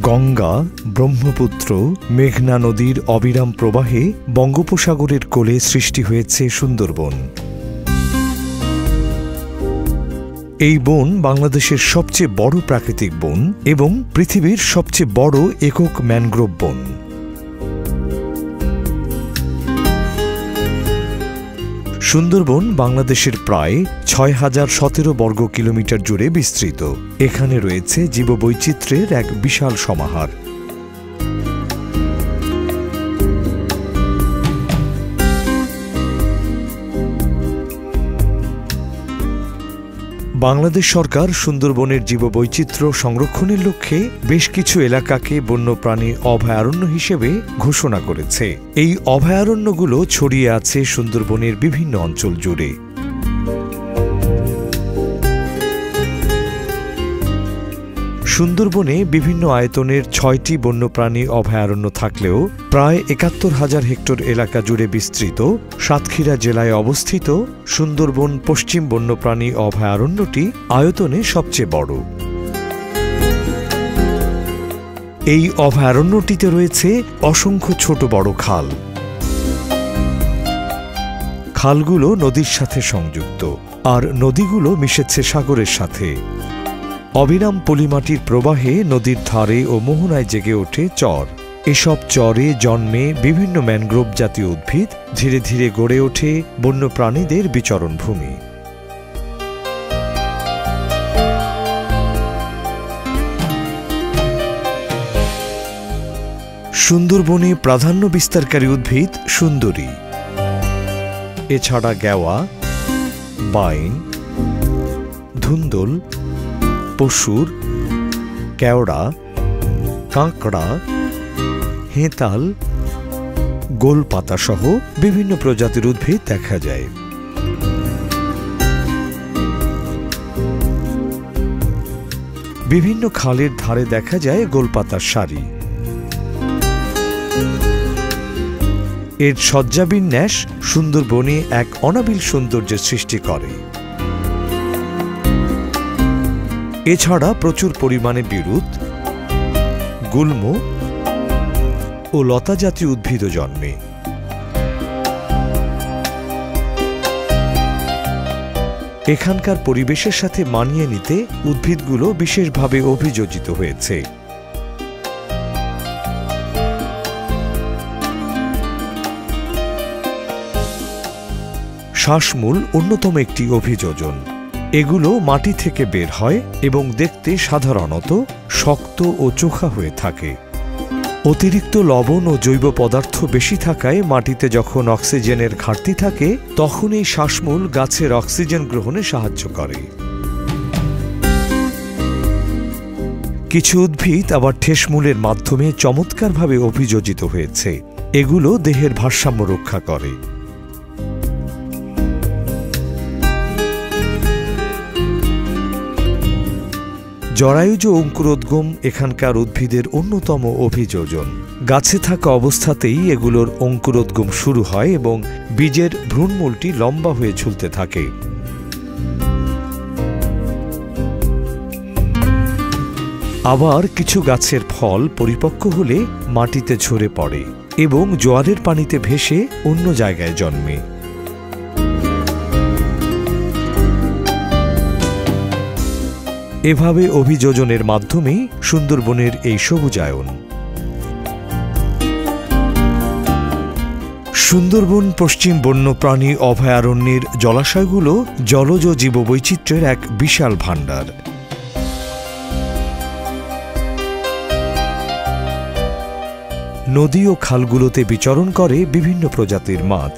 গঙ্গা, ব্রহ্মপুত্র, মেঘনা নদীর অবিরাম প্রবাহে বঙ্গোপসাগরের কোলে সৃষ্টি হয়েছে সুন্দরবন। এই বন বাংলাদেশের সবচেয়ে বড় প্রাকৃতিক বন এবং পৃথিবীর সবচেয়ে বড় একক ম্যানগ্রোভ বন। সুন্দরবন বাংলাদেশের প্রায় ৬,০১৭ বর্গ কিলোমিটার জুড়ে বিস্তৃত। এখানে রয়েছে জীববৈচিত্র্যের এক বিশাল সমাহার। বাংলাদেশ সরকার সুন্দরবনের জীববৈচিত্র্য সংরক্ষণের লক্ষ্যে বেশ কিছু এলাকাকে বন্যপ্রাণী অভয়ারণ্য হিসেবে ঘোষণা করেছে। এই অভয়ারণ্যগুলো ছড়িয়ে আছে সুন্দরবনের বিভিন্ন অঞ্চল জুড়ে। সুন্দরবনে বিভিন্ন আয়তনের ৬টি বন্যপ্রাণী অভয়ারণ্য থাকলেও প্রায় ৭১,০০০ হেক্টর এলাকা জুড়ে বিস্তৃত সাতক্ষীরা জেলায় অবস্থিত সুন্দরবন পশ্চিম বন্যপ্রাণী অভয়ারণ্যটি আয়তনে সবচেয়ে বড়। এই অভয়ারণ্যটিতে রয়েছে অসংখ্য ছোট বড় খাল। খালগুলো নদীর সাথে সংযুক্ত, আর নদীগুলো মিশেছে সাগরের সাথে। অবিরাম পলিমাটির প্রবাহে নদীর ধারে ও মোহনায় জেগে ওঠে চর। এসব চরে জন্মে বিভিন্ন ম্যানগ্রোভ জাতীয় উদ্ভিদ, ধীরে ধীরে গড়ে ওঠে বন্যপ্রাণীদের বিচরণভূমি। সুন্দরবনে প্রাধান্য বিস্তারকারী উদ্ভিদ সুন্দরী। এছাড়া গেওয়া, বাইন, ধুন্দুল, পশুর, কেওড়া, কাঁকড়া, হেঁতাল, গোলপাতা সহ বিভিন্ন প্রজাতির উদ্ভিদ দেখা যায়। বিভিন্ন খালের ধারে দেখা যায় গোলপাতার সারি। এর সজ্জাবিন্যাস সুন্দরবনে এক অনাবিল সৌন্দর্যের সৃষ্টি করে। এছাড়া প্রচুর পরিমাণে বিরুৎ, গুল্ম ও লতা জাতীয় উদ্ভিদও জন্মে। এখানকার পরিবেশের সাথে মানিয়ে নিতে উদ্ভিদগুলো বিশেষভাবে অভিযোজিত হয়েছে। শ্বাসমূল অন্যতম একটি অভিযোজন। এগুলো মাটি থেকে বের হয় এবং দেখতে সাধারণত শক্ত ও চোখা হয়ে থাকে। অতিরিক্ত লবণ ও জৈব পদার্থ বেশি থাকায় মাটিতে যখন অক্সিজেনের ঘাটতি থাকে তখন এই শ্বাসমূল গাছের অক্সিজেন গ্রহণে সাহায্য করে। কিছু উদ্ভিদ আবার ঠেসমূলের মাধ্যমে চমৎকারভাবে অভিযোজিত হয়েছে। এগুলো দেহের ভারসাম্য রক্ষা করে। জরায়ুজ অঙ্কুরোদ্গম এখানকার উদ্ভিদের অন্যতম অভিযোজন। গাছে থাকা অবস্থাতেই এগুলোর অঙ্কুরোদ্গম শুরু হয় এবং বীজের ভ্রূণমূলটি লম্বা হয়ে ঝুলতে থাকে। আবার কিছু গাছের ফল পরিপক্ব হলে মাটিতে ঝরে পড়ে এবং জোয়ারের পানিতে ভেসে অন্য জায়গায় জন্মে। এভাবে অভিযোজনের মাধ্যমেই সুন্দরবনের এই সবুজায়ন। সুন্দরবন পশ্চিম বন্যপ্রাণী অভয়ারণ্যের জলাশয়গুলো জলজ জীববৈচিত্র্যের এক বিশাল ভাণ্ডার। নদী ও খালগুলোতে বিচরণ করে বিভিন্ন প্রজাতির মাছ।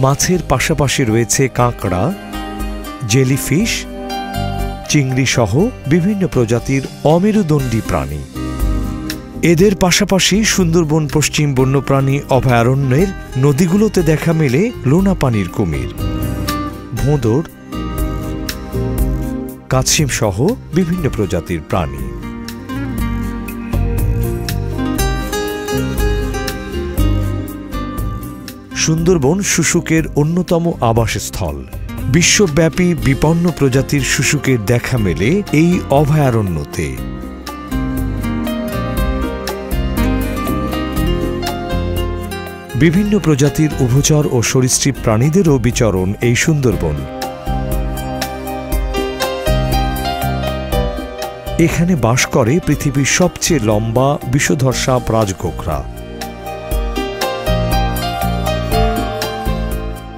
মাছের পাশাপাশি রয়েছে কাঁকড়া, জেলিফিশ, চিংড়ি সহ বিভিন্ন প্রজাতির অমেরুদণ্ডী প্রাণী। এদের পাশাপাশি সুন্দরবন পশ্চিম বন্যপ্রাণী অভয়ারণ্যের নদীগুলোতে দেখা মেলে লোনা পানির কুমির, ভোঁদর, কাছিম সহ বিভিন্ন প্রজাতির প্রাণী। সুন্দরবন শুশুকের অন্যতম আবাসস্থল। বিশ্বব্যাপী বিপন্ন প্রজাতির শুশুকের দেখা মেলে এই অভয়ারণ্যতে। বিভিন্ন প্রজাতির উভচর ও সরীসৃপ প্রাণীদেরও বিচরণ এই সুন্দরবন। এখানে বাস করে পৃথিবীর সবচেয়ে লম্বা বিষধর সাপ রাজগোখরা।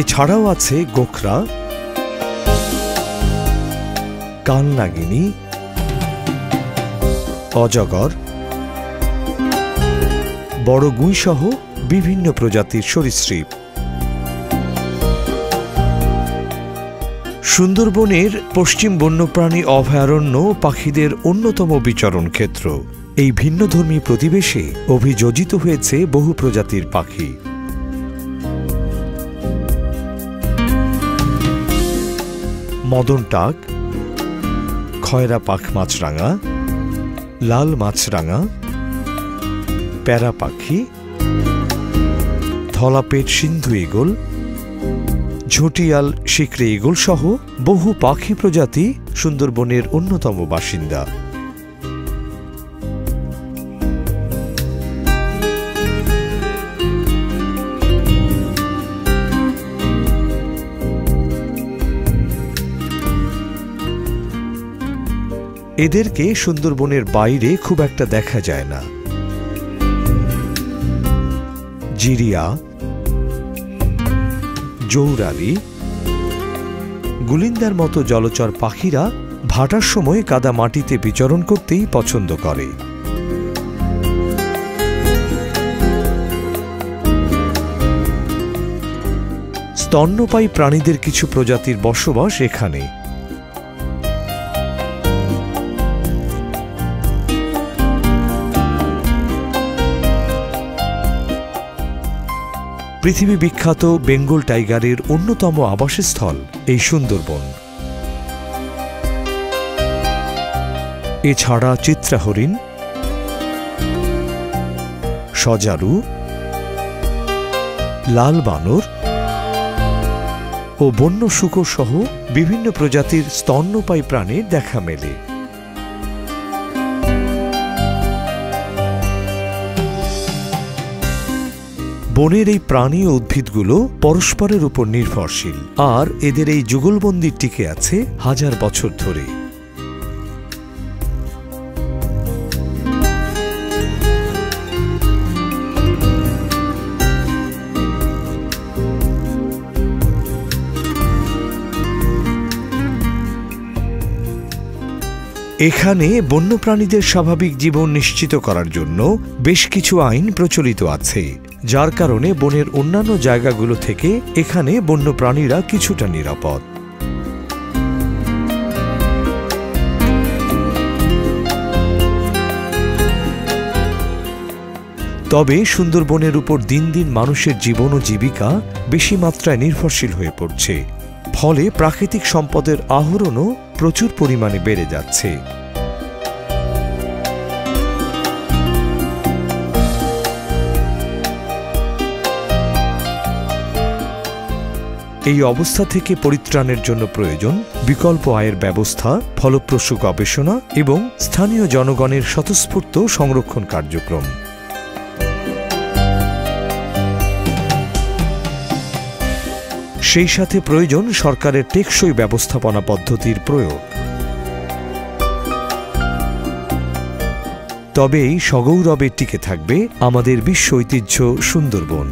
এছাড়াও আছে গোখরা, কালনাগিনী, অজগর, বড় গুইসহ বিভিন্ন প্রজাতির সরীসৃপ। সুন্দরবনের পশ্চিম বন্যপ্রাণী অভয়ারণ্য পাখিদের অন্যতম বিচরণ ক্ষেত্র। এই ভিন্নধর্মী প্রতিবেশে অভিযোজিত হয়েছে বহু প্রজাতির পাখি। মদন টাক, খয়রা পাখ মাছরাঙা, লাল মাছরাঙা, প্যারা পাখি, ধলাপেট সিন্ধু ঈগল, ঝটিয়াল শিকরে ঈগল সহ বহু পাখি প্রজাতি সুন্দরবনের অন্যতম বাসিন্দা। এদেরকে সুন্দরবনের বাইরে খুব একটা দেখা যায় না। জিরিয়া, জৌরালি, গুলিন্দার মতো জলচর পাখিরা ভাটার সময় কাদা মাটিতে বিচরণ করতেই পছন্দ করে। স্তন্যপায়ী প্রাণীদের কিছু প্রজাতির বসবাস এখানে। পৃথিবী বিখ্যাত বেঙ্গল টাইগারের অন্যতম আবাসস্থল এই সুন্দরবন। এছাড়া চিত্রা হরিণ, সজারু, লাল বানর ও বন্য শূকর সহ বিভিন্ন প্রজাতির স্তন্যপায়ী প্রাণীর দেখা মেলে। বনের এই প্রাণী ও উদ্ভিদগুলো পরস্পরের উপর নির্ভরশীল, আর এদের এই যুগলবন্দি টিকে আছে হাজার বছর ধরে। এখানে বন্যপ্রাণীদের স্বাভাবিক জীবন নিশ্চিত করার জন্য বেশ কিছু আইন প্রচলিত আছে, যার কারণে বনের অন্যান্য জায়গাগুলো থেকে এখানে বন্যপ্রাণীরা কিছুটা নিরাপদ। তবে সুন্দরবনের উপর দিন দিন মানুষের জীবন ও জীবিকা বেশি মাত্রায় নির্ভরশীল হয়ে পড়ছে, ফলে প্রাকৃতিক সম্পদের আহরণও প্রচুর পরিমাণে বেড়ে যাচ্ছে। এই অবস্থা থেকে পরিত্রাণের জন্য প্রয়োজন বিকল্প আয়ের ব্যবস্থা, ফলপ্রসূ গবেষণা এবং স্থানীয় জনগণের স্বতঃস্ফূর্ত সংরক্ষণ কার্যক্রম। সেই সাথে প্রয়োজন সরকারের টেকসই ব্যবস্থাপনা পদ্ধতির প্রয়োগ। তবেই সগৌরবে টিকে থাকবে আমাদের বিশ্ব ঐতিহ্য সুন্দরবন।